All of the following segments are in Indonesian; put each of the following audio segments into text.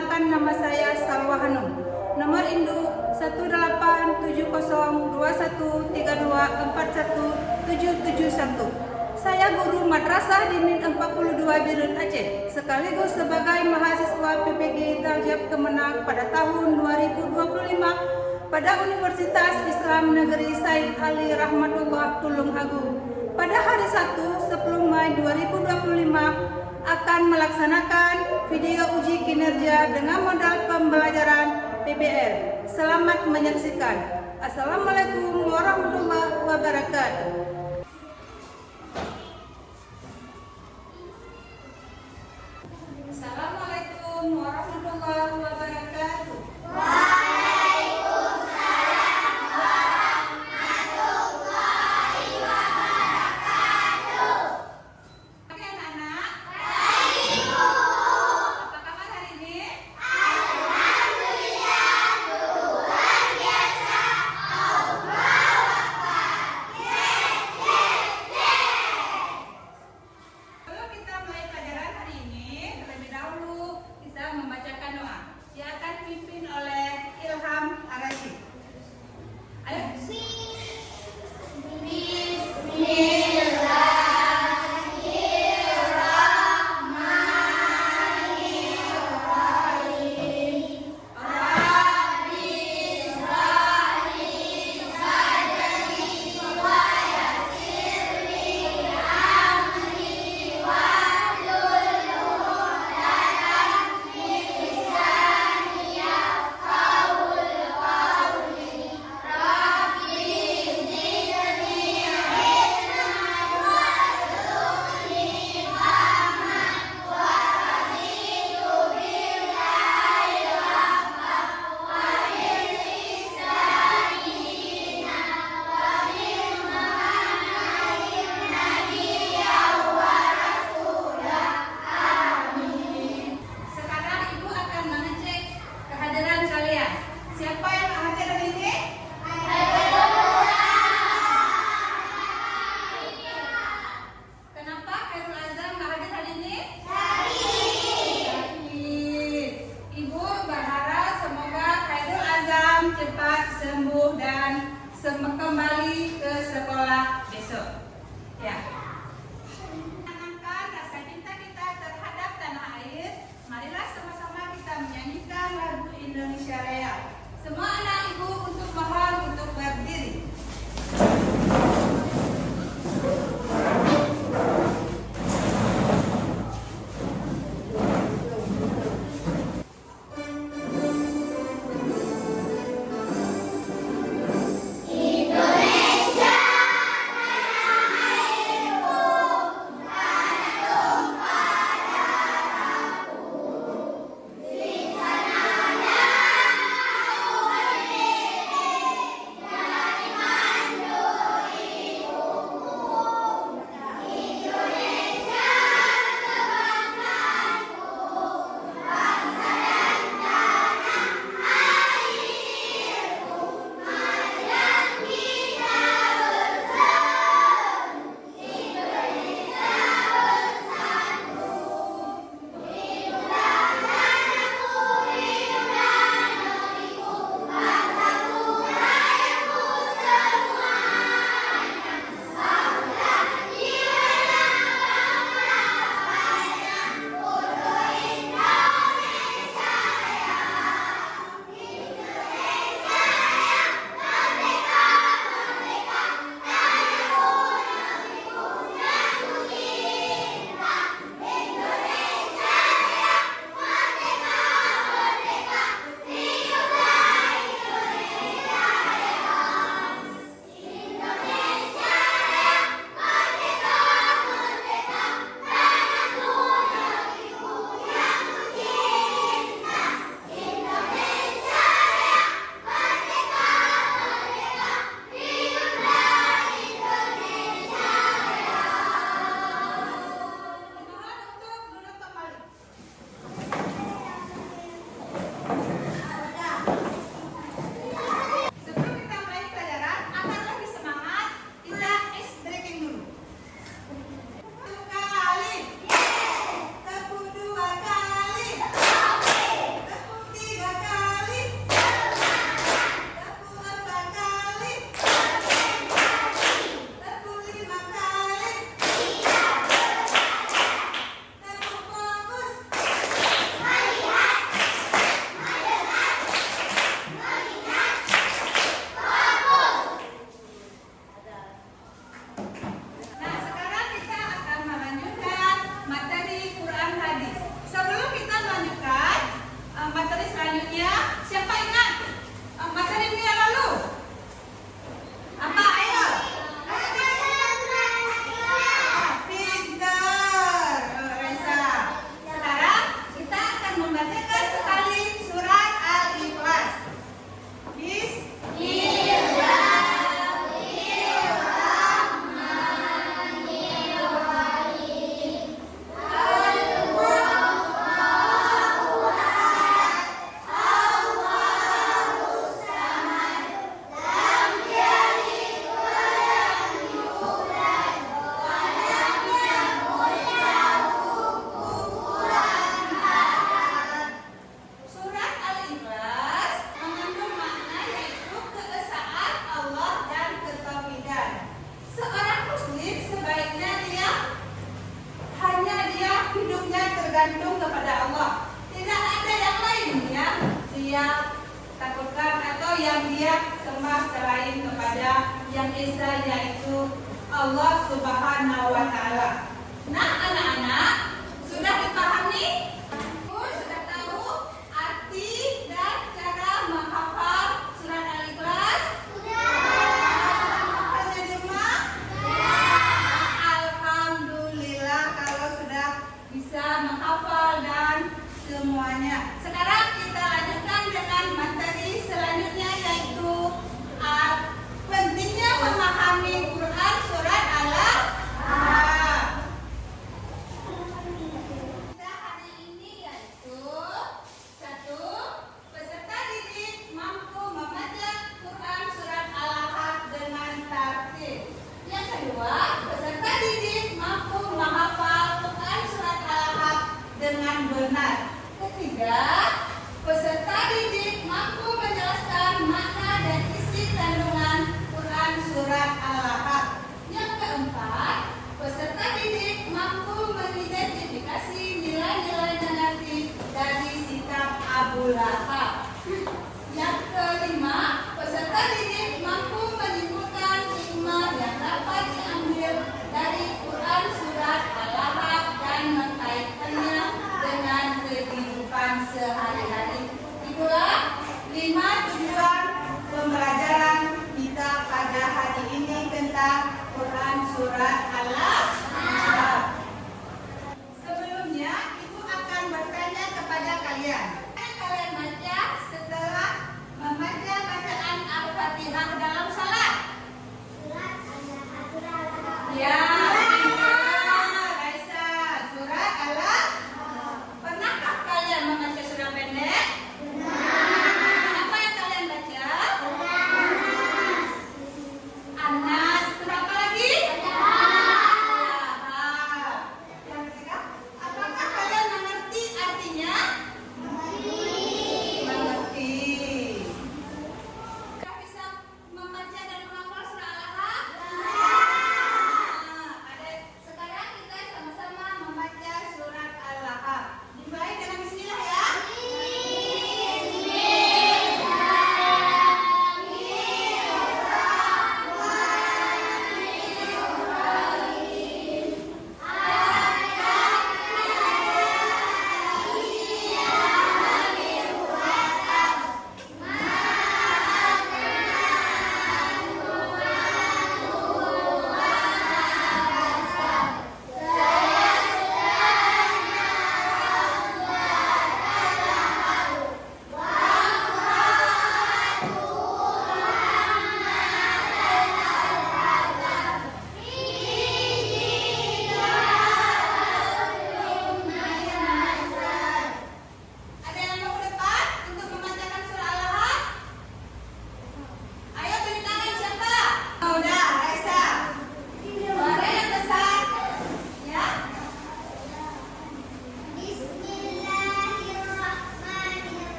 Perkenalkan, nama saya Salwa Hanum. Nomor induk 1870213241771. Saya guru Madrasah Dimin 42 Birun Aceh, sekaligus sebagai mahasiswa PPG Daljab Kemenang pada tahun 2025 pada Universitas Islam Negeri Said Ali Rahmatullah Tulung Agung. Pada hari Sabtu 10 Mei 2025 akan melaksanakan video uji kinerja dengan modal pembelajaran PBL. Selamat menyaksikan. Assalamualaikum warahmatullahi wabarakatuh. Assalamualaikum warahmatullahi wabarakatuh. Cepat sembuh dan kembali ke sekolah besok. Ya. Menanamkan rasa cinta kita terhadap tanah air. Marilah sama-sama kita menyanyikan lagu Indonesia Raya. Semua anak ibu untuk mohon untuk berdiri. yang dia sembah selain kepada Yang Esa, yaitu Allah Subhanahu wa Ta'ala. Nah, anak-anak, sudah dipahami? Sudah tahu arti dan cara menghafal surat Al-Ikhlas? Sudah. Menghafalnya semua? Sudah. Alhamdulillah kalau sudah bisa menghafal dan semuanya. Sekarang kita lanjutkan dengan materi selanjutnya, yaitu pentingnya memahami Quran surat Al-Ahqaf. Kita hari ini yaitu 1. Peserta didik mampu membaca Quran surat Al-Ahqaf dengan tartil. Yang kedua, peserta didik mampu menghafal Quran surat Al-Ahqaf dengan benar. Ketiga, peserta didik mampu menjelaskan makna dan isi kandungan Quran surat Al-Ahqaf. Yang keempat, peserta didik mampu mengidentifikasi nilai-nilai negatif dari sikap Abu Lahab. Yang kelima, peserta didik mampu menyimpulkan hikmah yang dapat diambil dari Quran surat Al-Ahqaf dan mengkaitkannya dengan kehidupan sehari-hari. Itulah 5 tujuan pembelajaran kita pada hari ini tentang Quran surat Al-Ahqaf. Sebelumnya, Ibu akan bertanya kepada kalian. Kalian baca setelah membaca bacaan Al-Fatihah dalam salat? Surat Al-Ahqaf. Ya.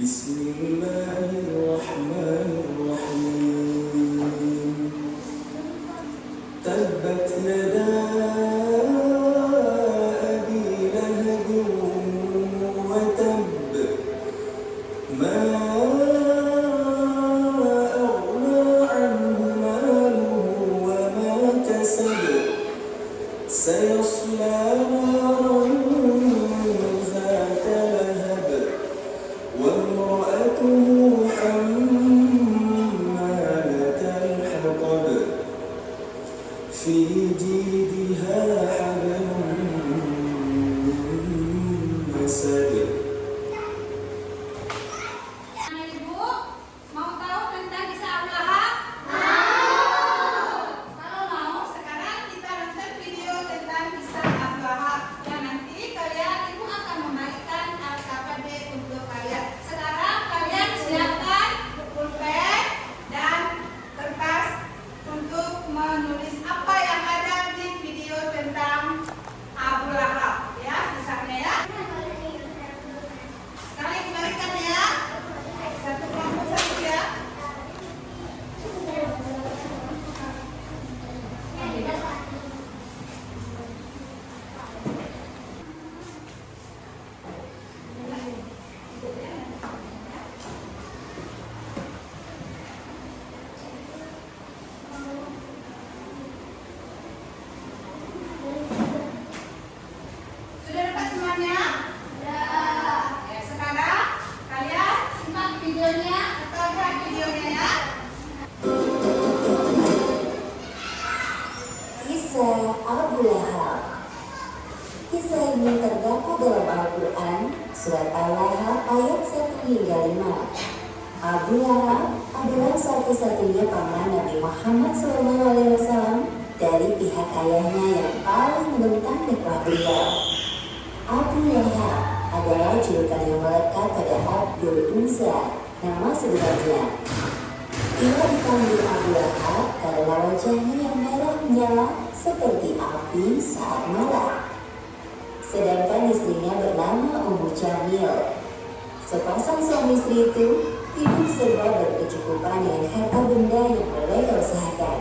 Bismillahirrahmanirrahim. Tabbat yada abi lahabin wa tabb. Ma aghna anhu maluhu wa ma kasab. Sayasla naran zata lahab. Wa imra'atuhu hammalatal hatab. Fi jidha hablum min masad. Ibu, mau tahu tentang kisah Abu Lahab? Kalau mau, sekarang kita nonton video tentang kisah Abu Lahab. Dan nanti kalian, ibu akan membagikan KKD untuk kalian. Sekarang kalian siapkan pulpen dan kertas untuk menulis apa yang ada di video tentang Abu Lahab. Ya, kisahnya ya. Sekarang ibu bagikan ya. Satu kelompok satu ya. Sudah dapat semuanya? Sudah. Ya, sekarang kalian simak videonya atau lihat videonya ya. Kisah Abu Lahab. Kisah ini terdapat dalam Al-Quran, Surat Al-Lahab ayat 1 hingga 5. Abu Lahab adalah satu-satunya paman Nabi Muhammad SAW dari pihak ayahnya yang paling menentang nikmat beliau. Abu Lahab adalah julukan yang melekat pada Abdul Uzza, nama sebenarnya. Ia dipanggil Abu Lahab karena wajahnya yang merah menyala seperti api saat marah. Sedangkan istrinya bernama Ummu Jamil. Sepasang suami istri itu hidup serba berkecukupan dengan harta benda yang mereka usahakan.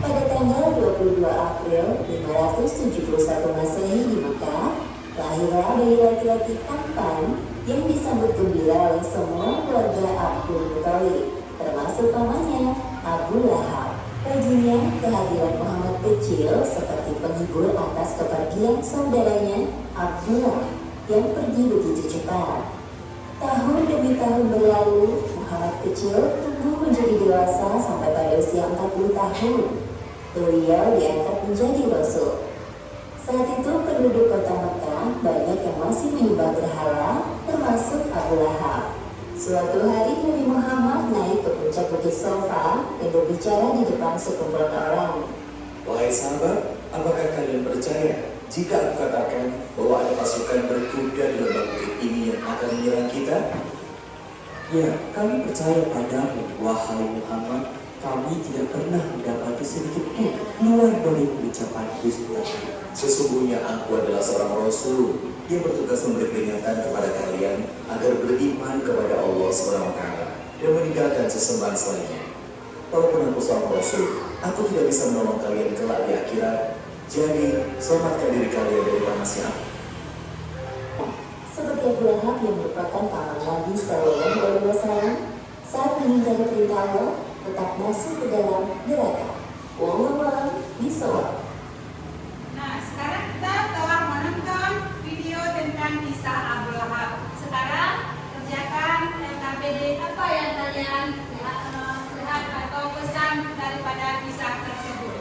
Pada tanggal 22 April 571 Masehi di Mekah, lahirlah bayi laki-laki tampan yang disambut gembira oleh semua keluarga Abdul Muthalib, termasuk pamannya Abu Lahab. Baginya, kehadiran Muhammad kecil seperti penghibur atas kepergian saudaranya Abdullah yang pergi begitu cepat. Tahun demi tahun berlalu, Muhammad kecil tumbuh menjadi dewasa sampai pada usia 40 tahun. Beliau diangkat menjadi rasul. Saat itu penduduk kota Mekah banyak yang masih menyembah berhala, termasuk Abu Lahab. Suatu hari Nabi Muhammad naik ke puncak bukit Safa dan berbicara di depan sekumpulan orang. Wahai sahabat, apakah kalian percaya jika aku katakan bahwa ada pasukan berkuda di lembah bukit ini yang akan menyerang kita? Ya, kami percaya padamu, wahai Muhammad. Kami tidak pernah mendapati sedikit pun keluar dari ucapan dusta. Sesungguhnya aku adalah seorang Rasul yang bertugas memberi peringatan kepada kalian agar beriman kepada Allah SWT dan meninggalkan sesembahan selainnya. Walaupun aku seorang Rasul, aku tidak bisa menolong kalian kelak di akhirat. Jadi, selamatkan diri kalian dari panasnya api. Seperti Abu Lahab yang merupakan paman Nabi SAW, saat menghindari perintah Allah, tetap masuk ke dalam neraka. Wallahu a'lam bishawab. Nah, sekarang kita telah menonton video tentang kisah Abu Lahab. Sekarang kerjakan KBD apa yang kalian lihat atau pesan daripada kisah tersebut.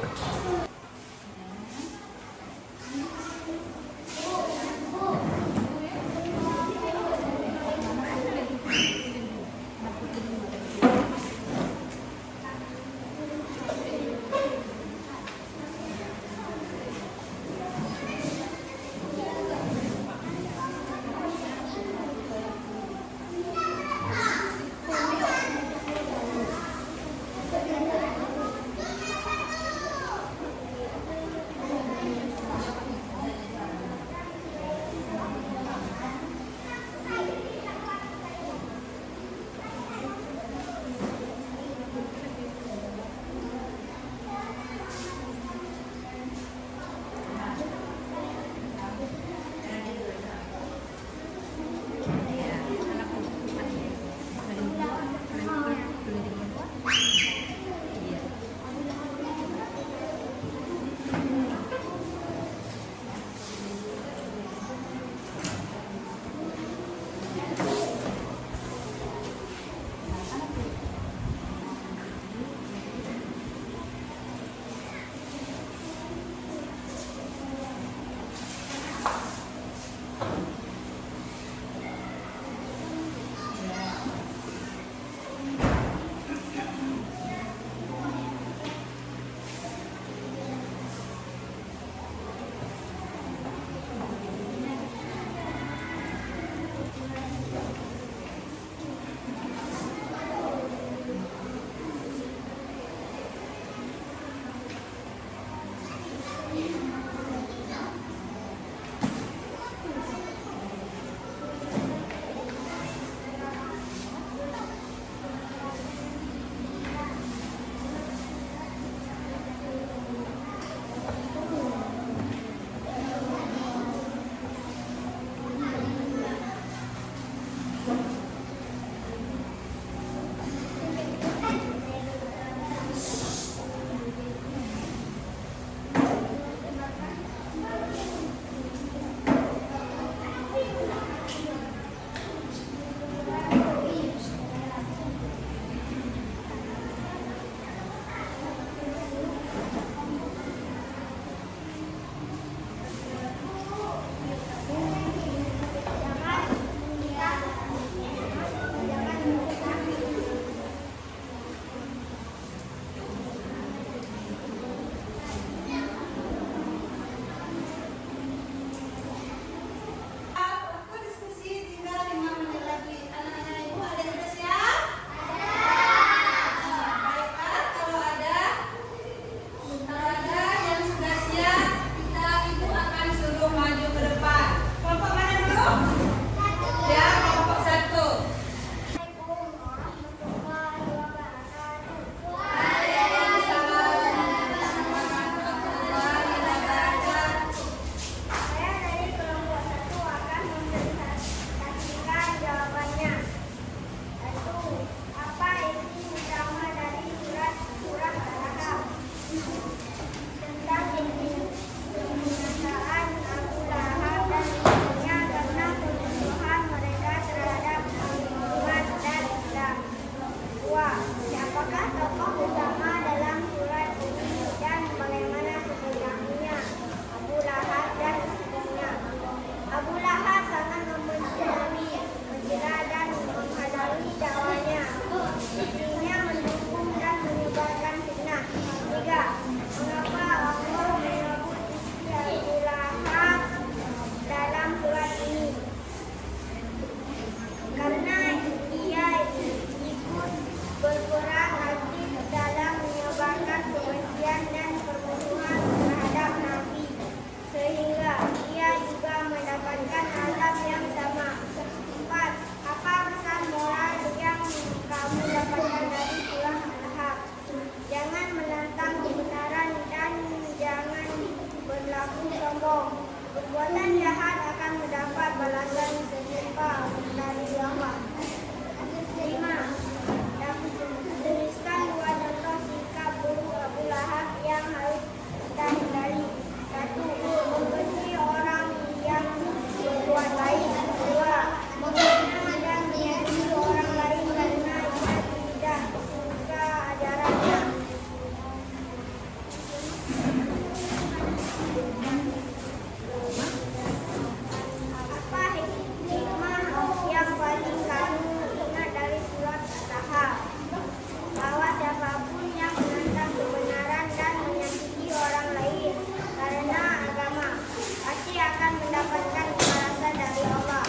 perbuatan jahat akan mendapat balasan setimpal dari Allah. 5. Tuliskan 2 contoh sikap buruk Abu Lahab yang harus kita hindari. 1. Membenci orang yang berbuat baik. 2. Menghina dan menyakiti orang lain karena ia tidak suka ajarannya. Apa hikmah yang paling kamu ingat dari surat At-Taha? Bahwa siapapun yang menentang kebenaran dan menyakiti orang lain karena agama pasti akan mendapatkan balasan dari Allah.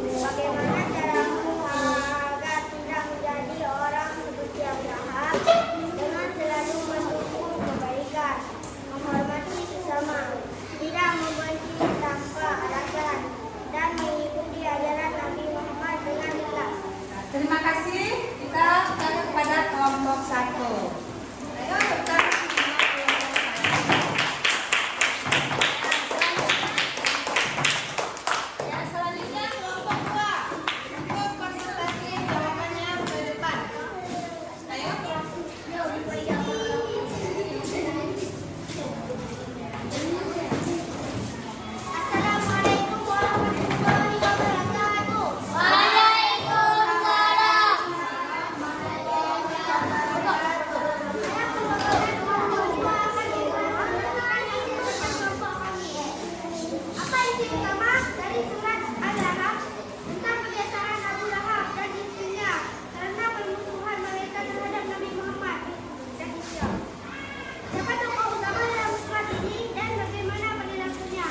Bagaimana caramu agar tidak menjadi orang seperti Abu Lahab? Dengan selalu mendukung kebaikan, menghormati sesama, tidak membenci tanpa alasan, dan mengikuti ajaran Nabi Muhammad dengan ikhlas. Terima kasih. Kita kepada kelompok 1. Ayo kita yang selanjutnya kelompok 2 untuk konsultasi jawabannya ke depan. Ayo. Assalamualaikum warahmatullahi wabarakatuh. Apa isi utama dari surat Al-Lahab tentang kebiasaan Abu Lahab dan istrinya karena permusuhan mereka terhadap Nabi Muhammad dan Islam? Siapa tokoh utama dalam surat ini dan bagaimana perilakunya?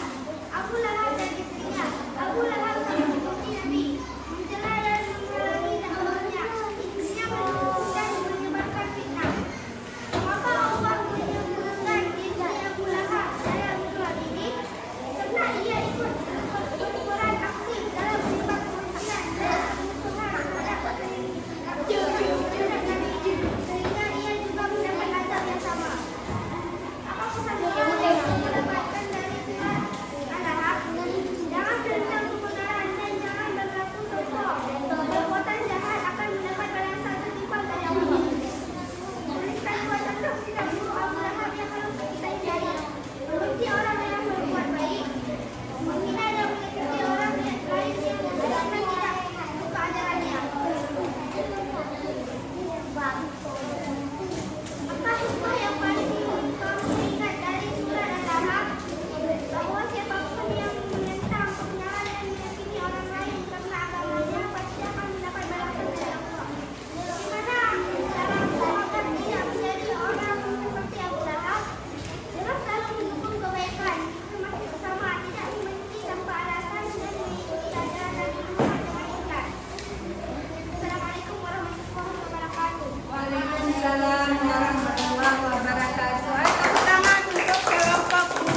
Abu Lahab dan istrinya. Abu Lahab sangat membenci Nabi, mencela dan menghalangi dakwahnya. Istrinya menipu dan menyebarkan fitnah. Mengapa Allah menyebutkan istri Abu Lahab dalam surat ini? Karena ia ikut berperan aktif dalam menyebab kebencian dan permusuhan terhadap Nabi, sehingga ia juga mendapat azab yang sama. Apa pesan doa yang didapatkan dari surat Al-Lahab? Jangan tentang kebenaran dan jangan berlaku sombong. Perbuatan jahat akan mendapat balasan setimpal dari Allah. Tuliskan 2 contoh sikap buruk Abu Lahab yang harus kita hindari. Membenci orang yang berbuat baik, menghina dan menyakiti orang lain yang tidak suka ajarannya. Apa hikmah yang paling kamu ingat dari surat Al-Lahab? Bahwa siapapun yang menentang kebenaran dan menyakiti orang lain karena agamanya pasti akan mendapat balasan dari Allah. Bagaimana caramu agar tidak menjadi orang seperti Abu Lahab? Dengan selalu mendukung kebaikan, menghormati sesama, tidak membenci tanpa alasan, dan mengikuti ajaran Nabi Muhammad dengan ikhlas. Assalamualaikum warahmatullahi wabarakatuh. Waalaikumsalam warahmatullahi wabarakatuh. Ayo tepuk tangan untuk kelompok 2.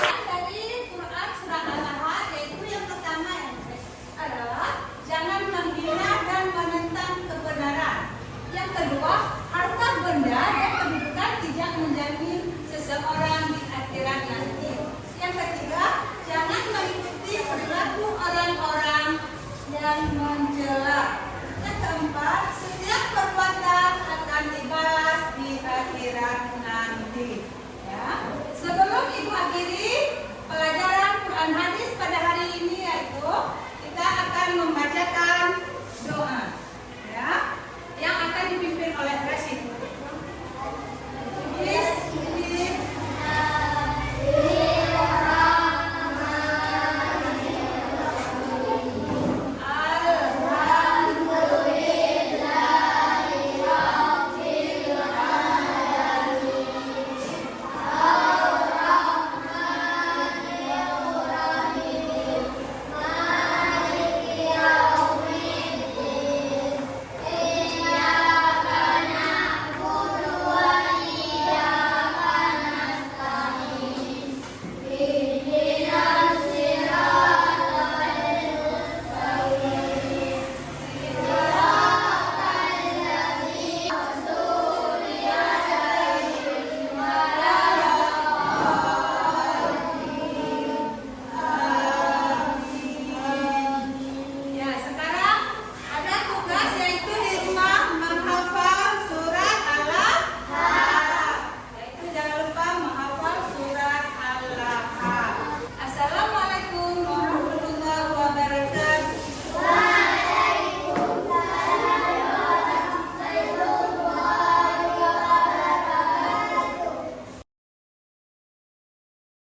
Dari Quran surah Al-Lahab, yaitu yang pertama adalah jangan menghina dan menentang kebenaran. Yang kedua, harta benda dan kedudukan tidak menjamin seseorang di akhirat nanti. Yang ketiga, jangan mengikuti perilaku orang-orang yang mencela. Yang keempat, setiap perbuatan akan dibalas di akhirat nanti. Ya. Sebelum Ibu akhiri pelajaran Quran hadis pada hari ini, yaitu kita akan membacakan doa.